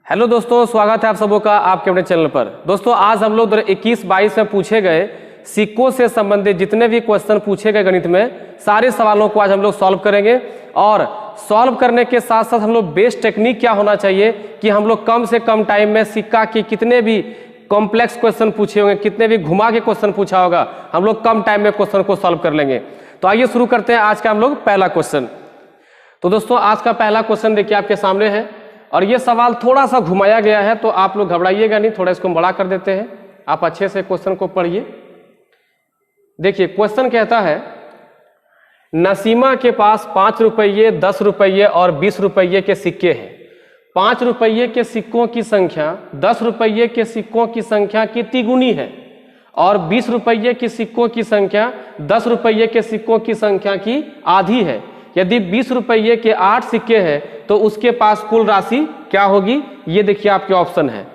Hello दोस्तों, स्वागत है आप सबों का आपके अपने चैनल पर। दोस्तों आज हम लोग 21-22 में पूछे गए सिक्कों से संबंधित जितने भी क्वेश्चन पूछे गए गणित में, सारे सवालों को आज हम लोग सॉल्व करेंगे। और सॉल्व करने के साथ साथ हम लोग बेस्ट टेक्निक क्या होना चाहिए कि हम लोग कम से कम टाइम में सिक्का की कितने भी कॉम्प्लेक्स क्वेश्चन पूछे होंगे, कितने भी घुमा के क्वेश्चन पूछा होगा, हम लोग कम टाइम में क्वेश्चन को सॉल्व कर लेंगे। तो आइए शुरू करते हैं आज का हम लोग पहला क्वेश्चन। तो दोस्तों आज का पहला क्वेश्चन देखिए आपके सामने है और ये सवाल थोड़ा सा घुमाया गया है, तो आप लोग घबराइएगा नहीं, थोड़ा इसको बड़ा कर देते हैं। आप अच्छे से क्वेश्चन को पढ़िए। देखिए क्वेश्चन कहता है, नसीमा के पास 5 रुपये, 10 रुपये और 20 रुपये के सिक्के हैं। 5 रुपये के सिक्कों की संख्या 10 रुपये के सिक्कों की संख्या की तिगुनी है और 20 रुपये की सिक्कों की संख्या 10 रुपये के सिक्कों की संख्या की आधी है। यदि 20 रुपये के 8 सिक्के हैं तो उसके पास कुल राशि क्या होगी? ये देखिए आपके ऑप्शन है।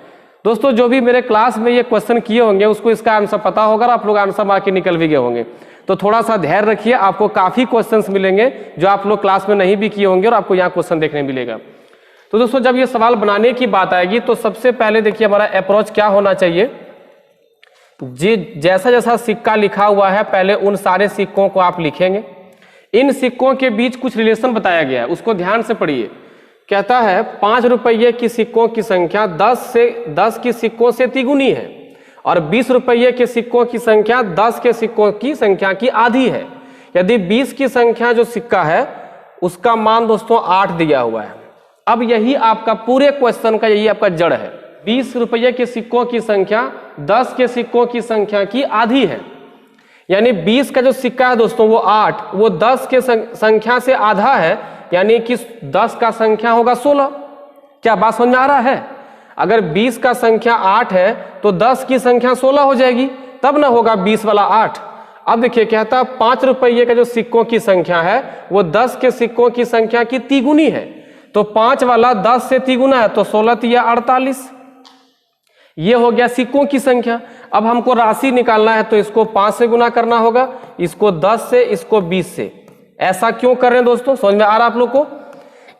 दोस्तों जो भी मेरे क्लास में ये क्वेश्चन किए होंगे उसको इसका आंसर पता होगा और आप लोग आंसर मार के निकल भी गए होंगे। तो थोड़ा सा धैर्य रखिए, आपको काफ़ी क्वेश्चंस मिलेंगे जो आप लोग क्लास में नहीं भी किए होंगे और आपको यहाँ क्वेश्चन देखने मिलेगा। तो दोस्तों जब ये सवाल बनाने की बात आएगी तो सबसे पहले देखिए हमारा अप्रोच क्या होना चाहिए। जी जैसा जैसा सिक्का लिखा हुआ है पहले उन सारे सिक्कों को आप लिखेंगे। इन सिक्कों के बीच कुछ रिलेशन बताया गया है, उसको ध्यान से पढ़िए। कहता है 5 रुपये की सिक्कों की संख्या 10 की सिक्कों से तिगुनी है और 20 रुपये के सिक्कों की संख्या 10 के सिक्कों की संख्या की आधी है। यदि 20 की संख्या जो सिक्का है उसका मान दोस्तों 8 दिया हुआ है। अब यही आपका पूरे क्वेश्चन का यही आपका जड़ है। 20 रुपये के सिक्कों की संख्या 10 के सिक्कों की संख्या की आधी है, यानी 20 का जो सिक्का है दोस्तों वो 8, वो 10 के संख्या से आधा है, यानी कि 10 का संख्या होगा 16। क्या बात समझ में आ रहा है? अगर 20 का संख्या 8 है तो 10 की संख्या 16 हो जाएगी, तब ना होगा 20 वाला 8। अब देखिए कहता है 5 रुपये का जो सिक्कों की संख्या है वो 10 के सिक्कों की संख्या की तिगुनी है, तो 5 वाला 10 से तिगुना है तो 16 तिया 48। ये हो गया सिक्कों की संख्या। अब हमको राशि निकालना है तो इसको 5 से गुना करना होगा, इसको 10 से, इसको 20 से। ऐसा क्यों कर रहे हैं दोस्तों, समझ में आ रहा है आप लोग को?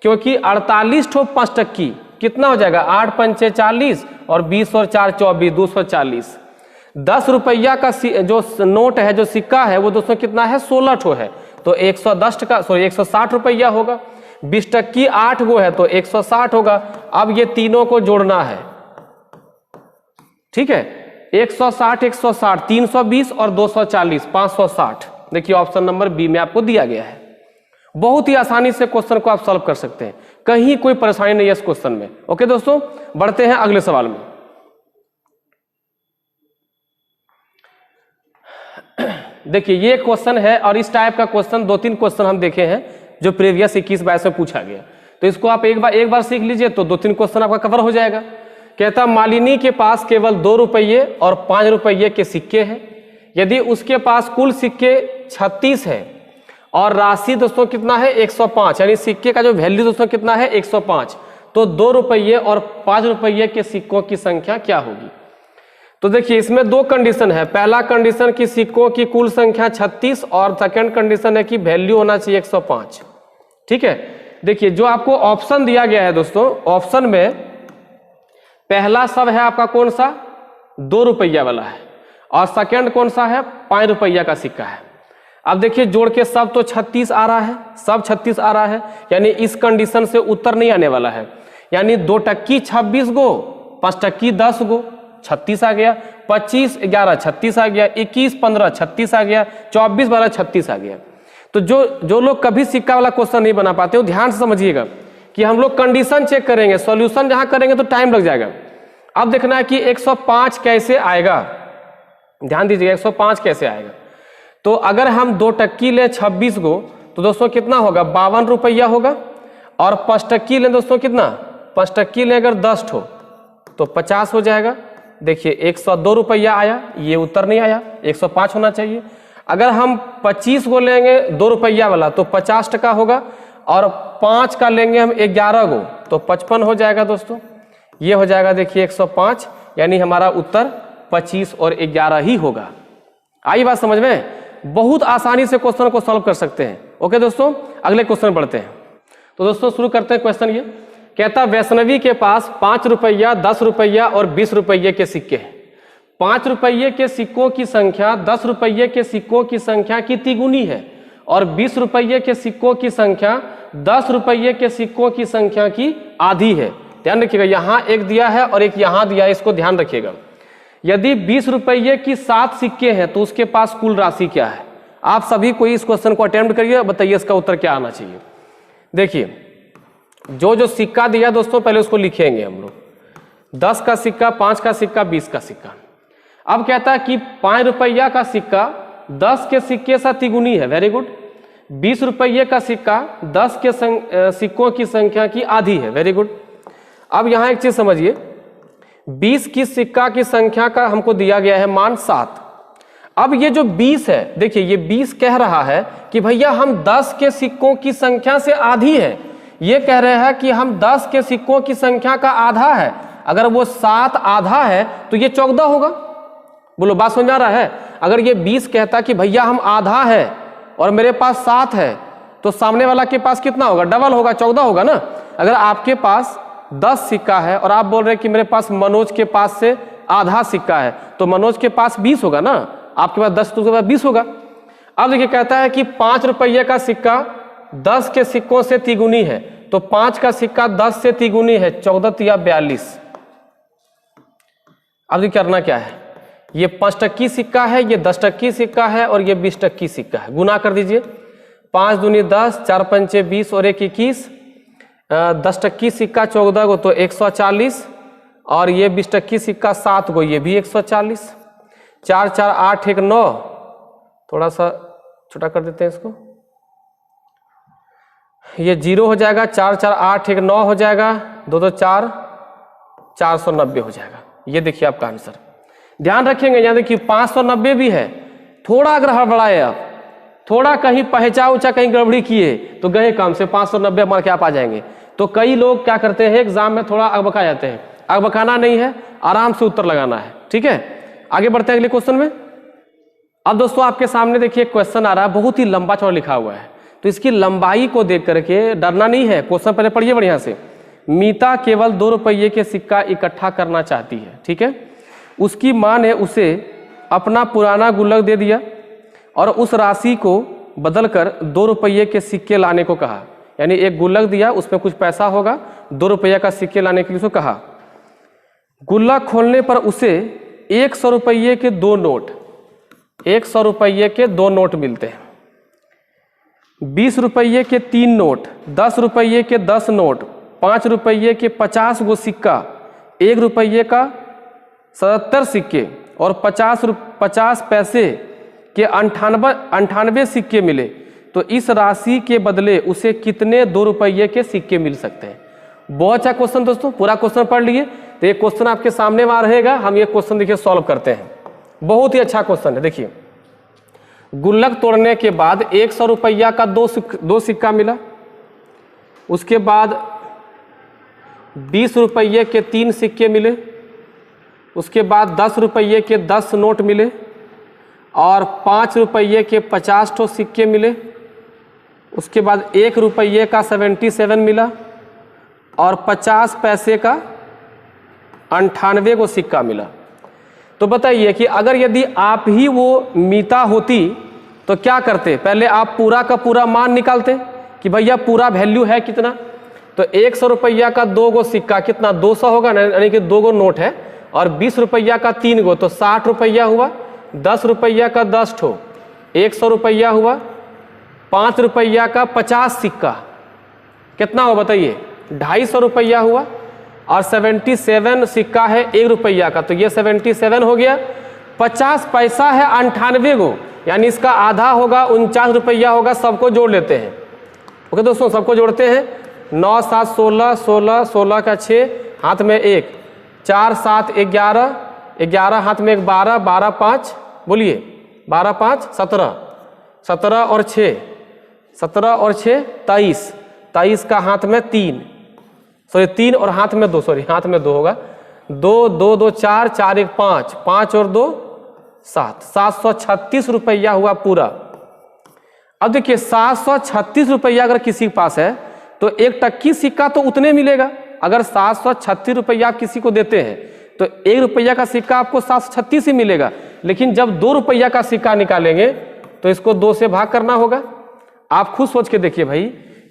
क्योंकि 48 ठो 5 टक्की कितना हो जाएगा? 8 पंचे 40 और 20 और 4 24, 240। 10 रुपया का जो नोट है, जो सिक्का है वो दोस्तों कितना है? 16 ठो है, तो 160 रुपया होगा। 20 टक्की 8 गो है तो 160 होगा। अब ये तीनों को जोड़ना है, ठीक है। 160 160 320 और 240 560। देखिए ऑप्शन नंबर बी में आपको दिया गया है। बहुत ही आसानी से क्वेश्चन को आप सॉल्व कर सकते हैं, कहीं कोई परेशानी नहीं है इस क्वेश्चन में। ओके दोस्तों, बढ़ते हैं अगले सवाल में। देखिए ये क्वेश्चन है और इस टाइप का क्वेश्चन 2-3 क्वेश्चन हम देखे हैं जो प्रीवियस 21-22 में पूछा गया। तो इसको आप एक बार सीख लीजिए तो 2-3 क्वेश्चन आपका कवर हो जाएगा। कहता मालिनी के पास केवल 2 रुपये और 5 रुपये के सिक्के हैं। यदि उसके पास कुल सिक्के 36 है और राशि दोस्तों कितना है? 105, यानी सिक्के का जो वैल्यू दोस्तों कितना है? 105, तो 2 रुपये और 5 रुपये के सिक्कों की संख्या क्या होगी? तो देखिए इसमें 2 कंडीशन है। पहला कंडीशन कि सिक्कों की कुल संख्या 36 और सेकेंड कंडीशन है कि वैल्यू होना चाहिए 105, ठीक है। देखिए जो आपको ऑप्शन दिया गया है दोस्तों, ऑप्शन में पहला सब है आपका कौन सा? 2 रुपया वाला है और सेकंड कौन सा है? 5 रुपया का सिक्का है। अब देखिए जोड़ के सब तो 36 आ रहा है, सब 36 आ रहा है, यानी इस कंडीशन से उत्तर नहीं आने वाला है। यानी 2 टक्की 26 गो, 5 टक्की 10 गो, 36 आ गया। 25 11 36 आ गया। 21 15 36 आ गया। 24 12 36 आ गया। तो जो लोग कभी सिक्का वाला क्वेश्चन नहीं बना पाते हो ध्यान से समझिएगा कि हम लोग कंडीशन चेक करेंगे, सॉल्यूशन जहां करेंगे तो टाइम लग जाएगा। अब देखना है कि 105 कैसे आएगा, ध्यान दीजिएगा 105 कैसे आएगा। तो अगर हम 2 टक्की लें 26 गो तो दोस्तों कितना होगा? 52 रुपया होगा। और 5 टक्की लें दोस्तों कितना? 5 टक्की लें अगर 10 ठो तो 50 हो जाएगा। देखिए 102 रुपया आया, ये उत्तर नहीं आया, 105 होना चाहिए। अगर हम 25 गो लेंगे 2 रुपया वाला तो 50 टका होगा और 5 का लेंगे हम 11 गो तो 55 हो जाएगा दोस्तों। ये हो जाएगा देखिए 105, यानी हमारा उत्तर 25 और 11 ही होगा। आई बात समझ में? बहुत आसानी से क्वेश्चन को सॉल्व कर सकते हैं। ओके दोस्तों, अगले क्वेश्चन बढ़ते हैं। तो दोस्तों शुरू करते हैं क्वेश्चन। ये कहता वैष्णवी के पास 5 रुपया, 10 रुपया और 20 रुपये के सिक्के हैं। 5 रुपये के सिक्कों की संख्या 10 रुपये के सिक्कों की संख्या की तिगुनी है और 20 रुपये के सिक्कों की संख्या 10 रुपये के सिक्कों की संख्या की आधी है। ध्यान रखिएगा, यहाँ एक दिया है और एक यहाँ दिया है, इसको ध्यान रखिएगा। यदि 20 रुपये की 7 सिक्के हैं तो उसके पास कुल राशि क्या है? आप सभी कोई इस क्वेश्चन को अटेम्प्ट करिए, बताइए इसका उत्तर क्या आना चाहिए। देखिए जो जो सिक्का दिया दोस्तों पहले उसको लिखेंगे हम लोग, 10 का सिक्का, 5 का सिक्का, 20 का सिक्का। अब कहता है कि 5 रुपया का सिक्का 10 के सिक्के से तिगुनी है, वेरी गुड। 20 रुपये का सिक्का 10 के सिक्कों की संख्या की आधी है, वेरी गुड। अब यहाँ एक चीज समझिए, 20 की सिक्का की संख्या का हमको दिया गया है मान 7। अब ये जो 20 है, देखिए ये 20 कह रहा है कि भैया हम 10 के सिक्कों की संख्या से आधी है, ये कह रहे हैं कि हम 10 के सिक्कों की संख्या का आधा है। अगर वो 7 आधा है तो ये 14 होगा। बोलो बात समझ आ रहा है? अगर ये 20 कहता कि भैया हम आधा है और मेरे पास 7 है तो सामने वाला के पास कितना होगा? डबल होगा, 14 होगा ना। अगर आपके पास 10 सिक्का है और आप बोल रहे हैं कि मेरे पास मनोज के पास से आधा सिक्का है तो मनोज के पास 20 होगा ना, आपके पास 10 तो उसके पास 20 होगा। अब देखिए कहता है कि 5 रुपये का सिक्का 10 के सिक्कों से तिगुनी है, तो 5 का सिक्का 10 से तिगुनी है, 14 या 42। अब करना क्या है, ये 5 टक्की सिक्का है, ये 10 टक्की सिक्का है और ये 20 टक्की सिक्का है। गुना कर दीजिए, 5 दूनी 10, 4 पंचे 20 और 1 21। 10 टक्की सिक्का 14 गो तो 140 और ये 20 टक्की सिक्का 7 गो, ये भी 140। 4 4 8 1 9, थोड़ा सा छोटा कर देते हैं इसको, ये 0 हो जाएगा। 4 4 8 1 9 हो जाएगा, 2 2 4, 490 हो जाएगा। ये देखिए आपका आंसर। ध्यान रखेंगे, यहाँ देखिए 590 भी है। थोड़ा अगर हड़बड़ाए आप, थोड़ा कहीं पहचा उचा कहीं गड़बड़ी किए तो गए काम से 590 मार के आप आ जाएंगे। तो कई लोग क्या करते हैं, एग्जाम में थोड़ा अकबका जाते हैं। अकबकाना नहीं है, आराम से उत्तर लगाना है, ठीक है। आगे बढ़ते हैं अगले क्वेश्चन में। अब दोस्तों आपके सामने देखिए क्वेश्चन आ रहा है, बहुत ही लंबा चौड़ा लिखा हुआ है, तो इसकी लंबाई को देख करके डरना नहीं है। क्वेश्चन पहले पढ़िए बढ़िया से। मीता केवल 2 रुपये के सिक्का इकट्ठा करना चाहती है, ठीक है। उसकी माँ ने उसे अपना पुराना गुल्लक दे दिया और उस राशि को बदलकर 2 रुपये के सिक्के लाने को कहा। यानी एक गुल्लक दिया, उसमें कुछ पैसा होगा, 2 रुपये का सिक्के लाने के लिए उसको कहा। गुल्लक खोलने पर उसे 100 रुपये के 2 नोट, 100 रुपये के 2 नोट मिलते हैं। 20 रुपये के 3 नोट, 10 रुपये के 10 नोट, 5 रुपये के 50 गो सिक्का, 1 रुपये का 77 सिक्के और 50 पैसे के 98 सिक्के मिले, तो इस राशि के बदले उसे कितने 2 रुपये के सिक्के मिल सकते हैं? बहुत अच्छा क्वेश्चन दोस्तों, पूरा क्वेश्चन पढ़ लिए तो ये क्वेश्चन आपके सामने वहां रहेगा। हम ये क्वेश्चन देखिए सॉल्व करते हैं, बहुत ही अच्छा क्वेश्चन है। देखिए गुल्लक तोड़ने के बाद 100 रुपया का 2 सिक्का मिला, उसके बाद 20 रुपये के 3 सिक्के मिले, उसके बाद 10 रुपये के 10 नोट मिले और 5 रुपये के 50 ठो सिक्के मिले, उसके बाद 1 रुपये का 77 मिला और 50 पैसे का 98 को सिक्का मिला। तो बताइए कि अगर यदि आप ही वो मीता होती तो क्या करते? पहले आप पूरा का पूरा मान निकालते कि भैया पूरा वैल्यू है कितना। तो 100 रुपया का 2 गो सिक्का कितना? 200 होगा ना, यानी कि 2 गो नोट है, और 20 रुपया का 3 गो तो 60 रुपया हुआ। 10 रुपया का 10 ठो 100 रुपया हुआ। 5 रुपया का 50 सिक्का कितना हो बताइए? 250 रुपया हुआ। और 77 सिक्का है 1 रुपया का, तो ये 77 हो गया। 50 पैसा है 98 गो, यानी इसका आधा होगा 49 रुपया होगा। सबको जोड़ लेते हैं। ओके दोस्तों, सबको जोड़ते हैं। 9 7 16, 16 16 का 6, हाथ में 1, 4 7 11, 11 हाथ में 1, 12, 12 5 बोलिए 12 5 17, 17 और 6, 17 और 6 23, 23 का हाथ में 3, सॉरी 3 और हाथ में 2, सॉरी हाथ में 2 होगा। 2 2 2 4, 4 1 5, 5 और 2 7, 736 रुपया हुआ पूरा। अब देखिए 736 रुपया अगर किसी के पास है तो 1 टक्की सिक्का तो उतने मिलेगा। अगर 736 रुपया आप किसी को देते हैं तो 1 रुपया का सिक्का आपको 736 ही मिलेगा, लेकिन जब 2 रुपया का सिक्का निकालेंगे तो इसको 2 से भाग करना होगा। आप खुद सोच के देखिए भाई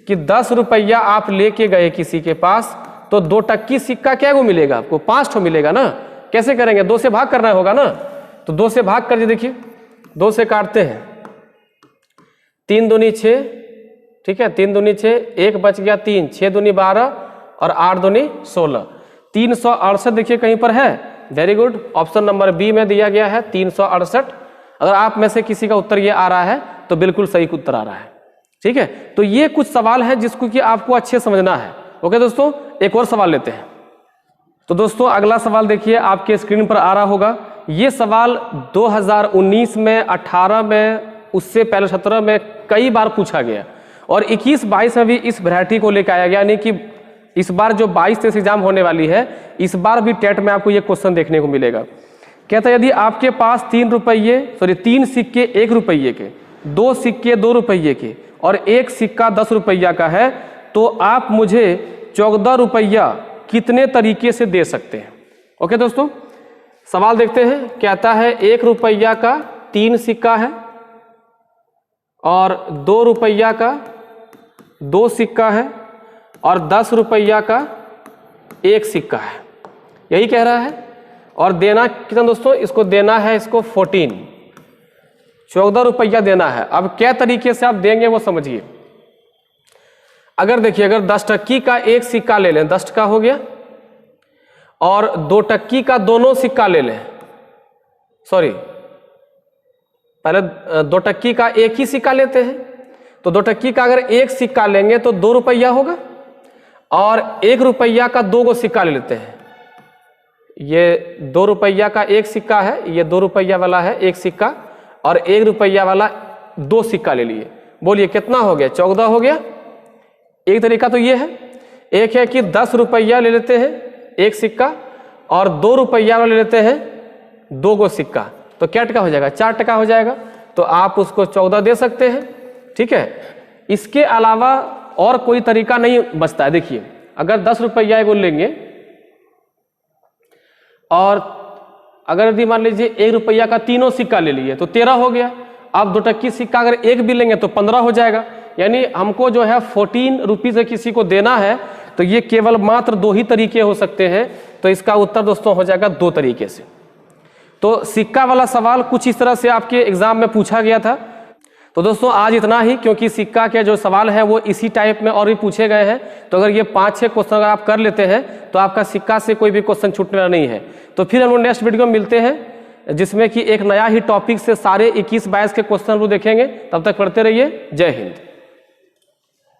कि 10 रुपया आप लेके गए किसी के पास तो 2 टक्की सिक्का क्या को मिलेगा आपको? 5 ठो मिलेगा ना। कैसे करेंगे? 2 से भाग करना होगा ना। तो 2 से भाग कर देखिए, 2 से काटते हैं, 3 दूनी 6, ठीक है, 3 दूनी 6, 1 बच गया 3, 6 दूनी 12 और 8 दूनी 16, 368 देखिए कहीं पर है। Very good, option number B में दिया गया है 368। अगर आप में से किसी का उत्तर ये आ रहा है तो बिल्कुल सही उत्तर आ रहा है, ठीक है। तो ये कुछ सवाल है जिसको कि आपको अच्छे समझना है। ओके दोस्तों, एक और सवाल लेते हैं। तो दोस्तों अगला सवाल देखिए आपके स्क्रीन पर आ रहा होगा। ये सवाल 2019 में, 18 में, उससे पहले 17 में कई बार पूछा गया और 21-22 में भी इस वैरायटी को लेकर आया गया, यानी कि इस बार जो 22-23 एग्जाम होने वाली है, इस बार भी टेट में आपको ये क्वेश्चन देखने को मिलेगा। कहता है यदि आपके पास 3 सिक्के 1 रुपये के, 2 सिक्के 2 रुपये के और 1 सिक्का 10 रुपया का है तो आप मुझे 14 रुपया कितने तरीके से दे सकते हैं। ओके दोस्तों, सवाल देखते हैं। कहता है 1 रुपया का 3 सिक्का है और 2 रुपया का 2 सिक्का है और 10 रुपया का 1 सिक्का है, यही कह रहा है। और देना कितना दोस्तों? इसको देना है, इसको 14 रुपया देना है। अब क्या तरीके से आप देंगे वो समझिए। अगर देखिए, अगर 10 टक्की का 1 सिक्का ले लें, 10 टका हो गया, और 2 टक्की का दोनों सिक्का ले लें, सॉरी पहले 2 टक्की का 1 ही सिक्का लेते हैं, तो 2 टक्की का अगर 1 सिक्का लेंगे तो 2 रुपया होगा, और 1 रुपया का 2 गो सिक्का ले लेते हैं। ये 2 रुपया का 1 सिक्का है, ये 2 रुपया वाला है 1 सिक्का, और 1 रुपया वाला 2 सिक्का ले लिए। बोलिए कितना हो गया? 14 हो गया। एक तरीका तो ये है। एक है कि 10 रुपया ले लेते हैं 1 सिक्का और 2 रुपया वाला ले लेते हैं 2 गो सिक्का, तो क्या टका हो जाएगा? 4 टका हो जाएगा। तो आप उसको 14 दे सकते हैं, ठीक है। इसके अलावा और कोई तरीका नहीं बचता है। देखिए, अगर 10 रुपया एगो लेंगे और अगर यदि मान लीजिए 1 रुपया का तीनों सिक्का ले लिए तो 13 हो गया। अब 2 टक्की सिक्का अगर 1 भी लेंगे तो 15 हो जाएगा। यानी हमको जो है 14 रुपीज किसी को देना है, तो ये केवल मात्र 2 ही तरीके हो सकते हैं। तो इसका उत्तर दोस्तों हो जाएगा 2 तरीके से। तो सिक्का वाला सवाल कुछ इस तरह से आपके एग्जाम में पूछा गया था। तो दोस्तों आज इतना ही, क्योंकि सिक्का के जो सवाल है वो इसी टाइप में और भी पूछे गए हैं। तो अगर ये 5-6 क्वेश्चन अगर आप कर लेते हैं तो आपका सिक्का से कोई भी क्वेश्चन छूटने वाला नहीं है। तो फिर हम लोग नेक्स्ट वीडियो में मिलते हैं, जिसमें कि एक नया ही टॉपिक से सारे 21-22 के क्वेश्चन हम लोग देखेंगे। तब तक पढ़ते रहिए। जय हिंद।